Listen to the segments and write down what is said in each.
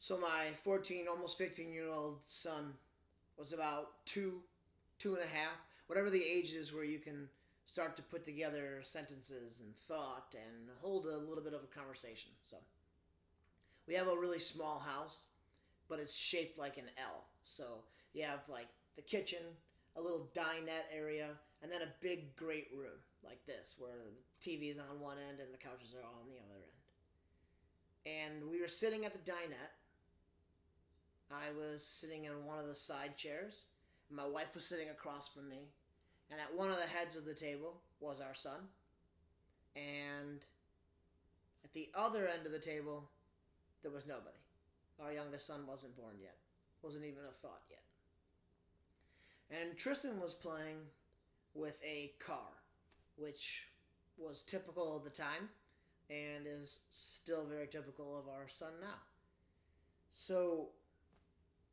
So my 14, almost 15-year-old son was about two, 2.5, whatever the age is where you can start to put together sentences and thought and hold a little bit of a conversation. So we have a really small house, but it's shaped like an L. So you have like the kitchen, a little dinette area, and then a big great room like this, where the TV is on one end and the couches are all on the other end. And we were sitting at the dinette. I was sitting in one of the side chairs. My wife was sitting across from me. And at one of the heads of the table was our son. And at the other end of the table, there was nobody. Our youngest son wasn't born yet. Wasn't even a thought yet. And Tristan was playing with a car, which was typical of the time and is still very typical of our son now. So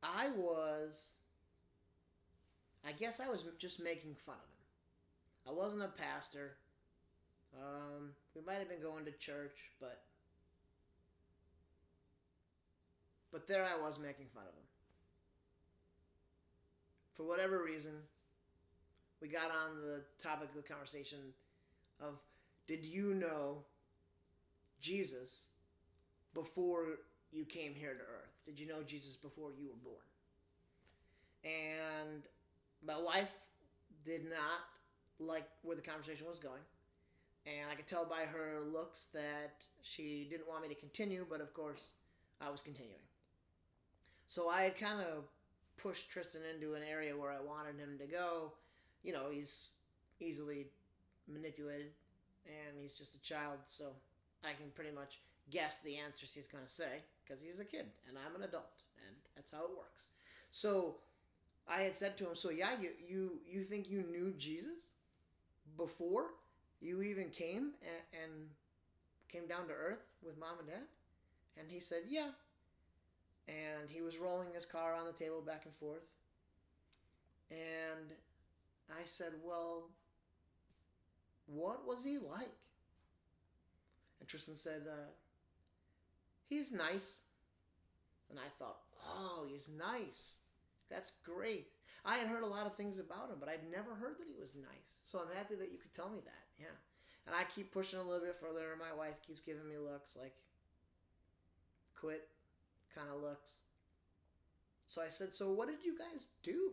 I guess I was just making fun of him. I wasn't a pastor. We might have been going to church, but there I was making fun of him. For whatever reason, we got on the topic of the conversation of, did you know Jesus before you came here to earth? Did you know Jesus before you were born? And my wife did not like where the conversation was going. And I could tell by her looks that she didn't want me to continue, but of course, I was continuing. So I had kind of pushed Tristan into an area where I wanted him to go. You know, he's easily manipulated, and he's just a child, so I can pretty much guess the answers he's going to say, because he's a kid, and I'm an adult, and that's how it works. So I had said to him, so yeah, you think you knew Jesus before you even came and came down to earth with mom and dad? And he said, yeah. And he was rolling his car on the table back and forth. And I said, well, what was he like? And Tristan said, he's nice. And I thought, oh, he's nice. That's great. I had heard a lot of things about him, but I'd never heard that he was nice. So I'm happy that you could tell me that. Yeah. And I keep pushing a little bit further, and my wife keeps giving me looks like quit kind of looks. So I said, so what did you guys do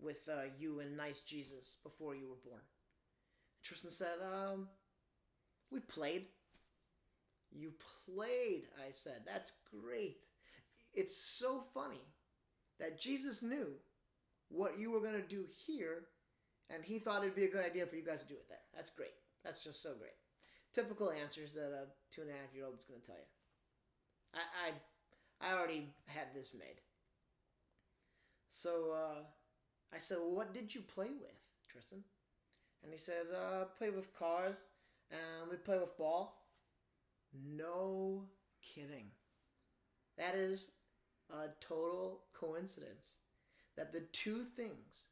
with you and nice Jesus before you were born? And Tristan said, we played. You played, I said. That's great. It's so funny that Jesus knew what you were going to do here, and he thought it'd be a good idea for you guys to do it there. That's great. That's just so great. Typical answers that a 2.5-year-old is going to tell you. I already had this made. So I said, well, what did you play with, Tristan? And he said, play with cars, and we play with ball. No kidding. That is a total coincidence that the two things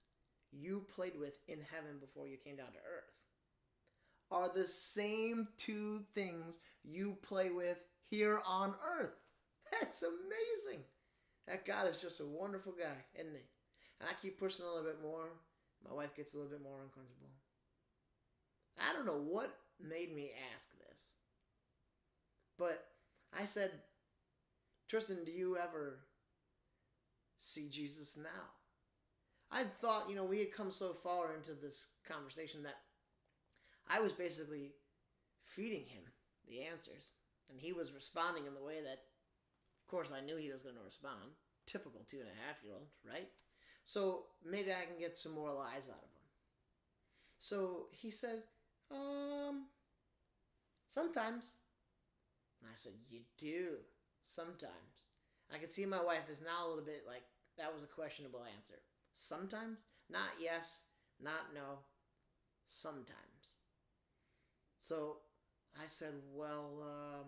you played with in heaven before you came down to earth are the same two things you play with here on earth. That's amazing. That God is just a wonderful guy, isn't he? And I keep pushing a little bit more. My wife gets a little bit more uncomfortable. I don't know what made me ask this, but I said, Tristan, do you ever see Jesus now? I'd thought, we had come so far into this conversation that I was basically feeding him the answers. And he was responding in the way that, of course, I knew he was going to respond. Typical 2.5-year-old, right? So maybe I can get some more lies out of him. So he said, sometimes. And I said, you do. Sometimes. I could see my wife is now a little bit like, that was a questionable answer. Sometimes? Not yes, not no. Sometimes. So I said, well,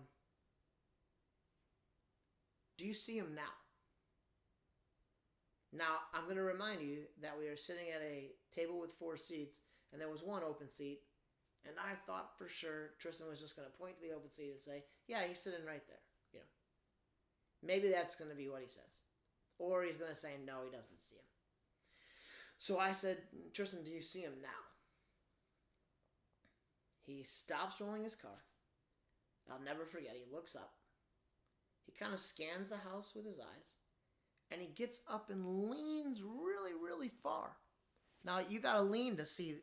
do you see him now? Now, I'm going to remind you that we were sitting at a table with 4 seats, and there was one open seat, and I thought for sure Tristan was just going to point to the open seat and say, yeah, he's sitting right there. Maybe that's going to be what he says. Or he's going to say no, he doesn't see him. So I said, Trystian, do you see him now? He stops rolling his car. I'll never forget. He looks up. He kind of scans the house with his eyes. And he gets up and leans really, really far. Now, you got to lean to see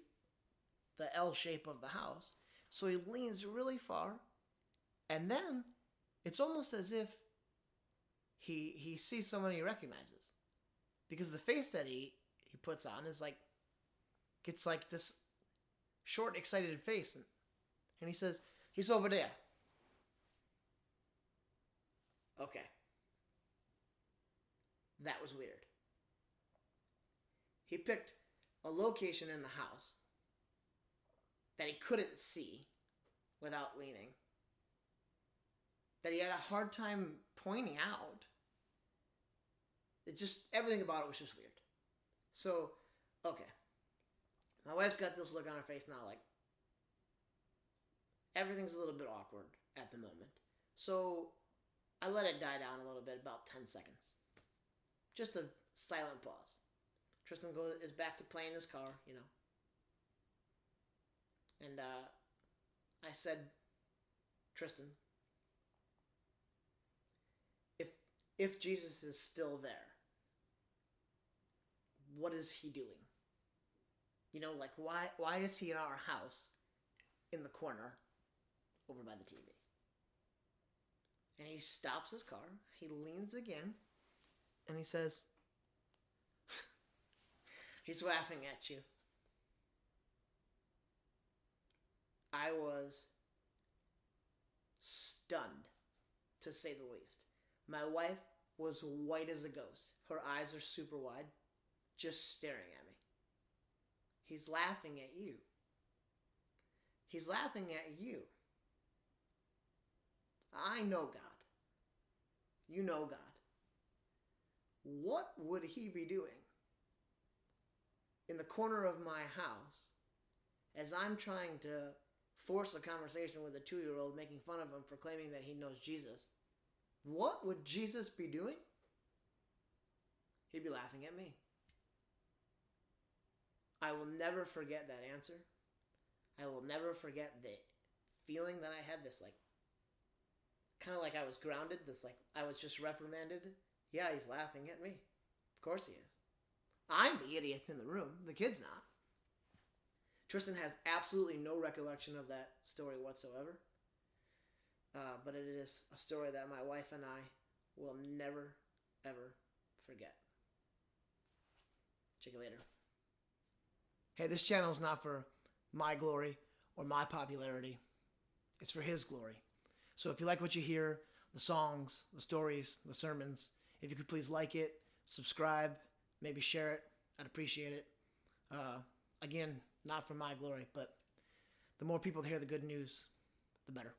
the L shape of the house. So he leans really far. And then it's almost as if he sees someone he recognizes. Because the face that he puts on is like, gets like this short, excited face. And he says, he's over there. Okay. That was weird. He picked a location in the house that he couldn't see without leaning, that he had a hard time pointing out. It just, everything about it was just weird. So, okay. My wife's got this look on her face now, like, everything's a little bit awkward at the moment. So, I let it die down a little bit, about 10 seconds. Just a silent pause. Trystian is back to playing his car, you know. And I said, Trystian, if Jesus is still there, what is he doing? You know, like, why is he in our house in the corner over by the TV? And he stops his car, he leans again, and he says, he's laughing at you. I was stunned, to say the least. My wife was white as a ghost. Her eyes are super wide, just staring at me. He's laughing at you. He's laughing at you. I know God. You know God. What would he be doing in the corner of my house as I'm trying to force a conversation with a 2-year-old, making fun of him for claiming that he knows Jesus? What would Jesus be doing? He'd be laughing at me. I will never forget that answer. I will never forget the feeling that I had, this like, kind of like I was grounded, this like I was just reprimanded. Yeah, he's laughing at me. Of course he is. I'm the idiot in the room. The kid's not. Trystian has absolutely no recollection of that story whatsoever. But it is a story that my wife and I will never, ever forget. Check you later. Hey, this channel is not for my glory or my popularity. It's for his glory. So if you like what you hear, the songs, the stories, the sermons, if you could please like it, subscribe, maybe share it, I'd appreciate it. Again, not for my glory, but the more people that hear the good news, the better.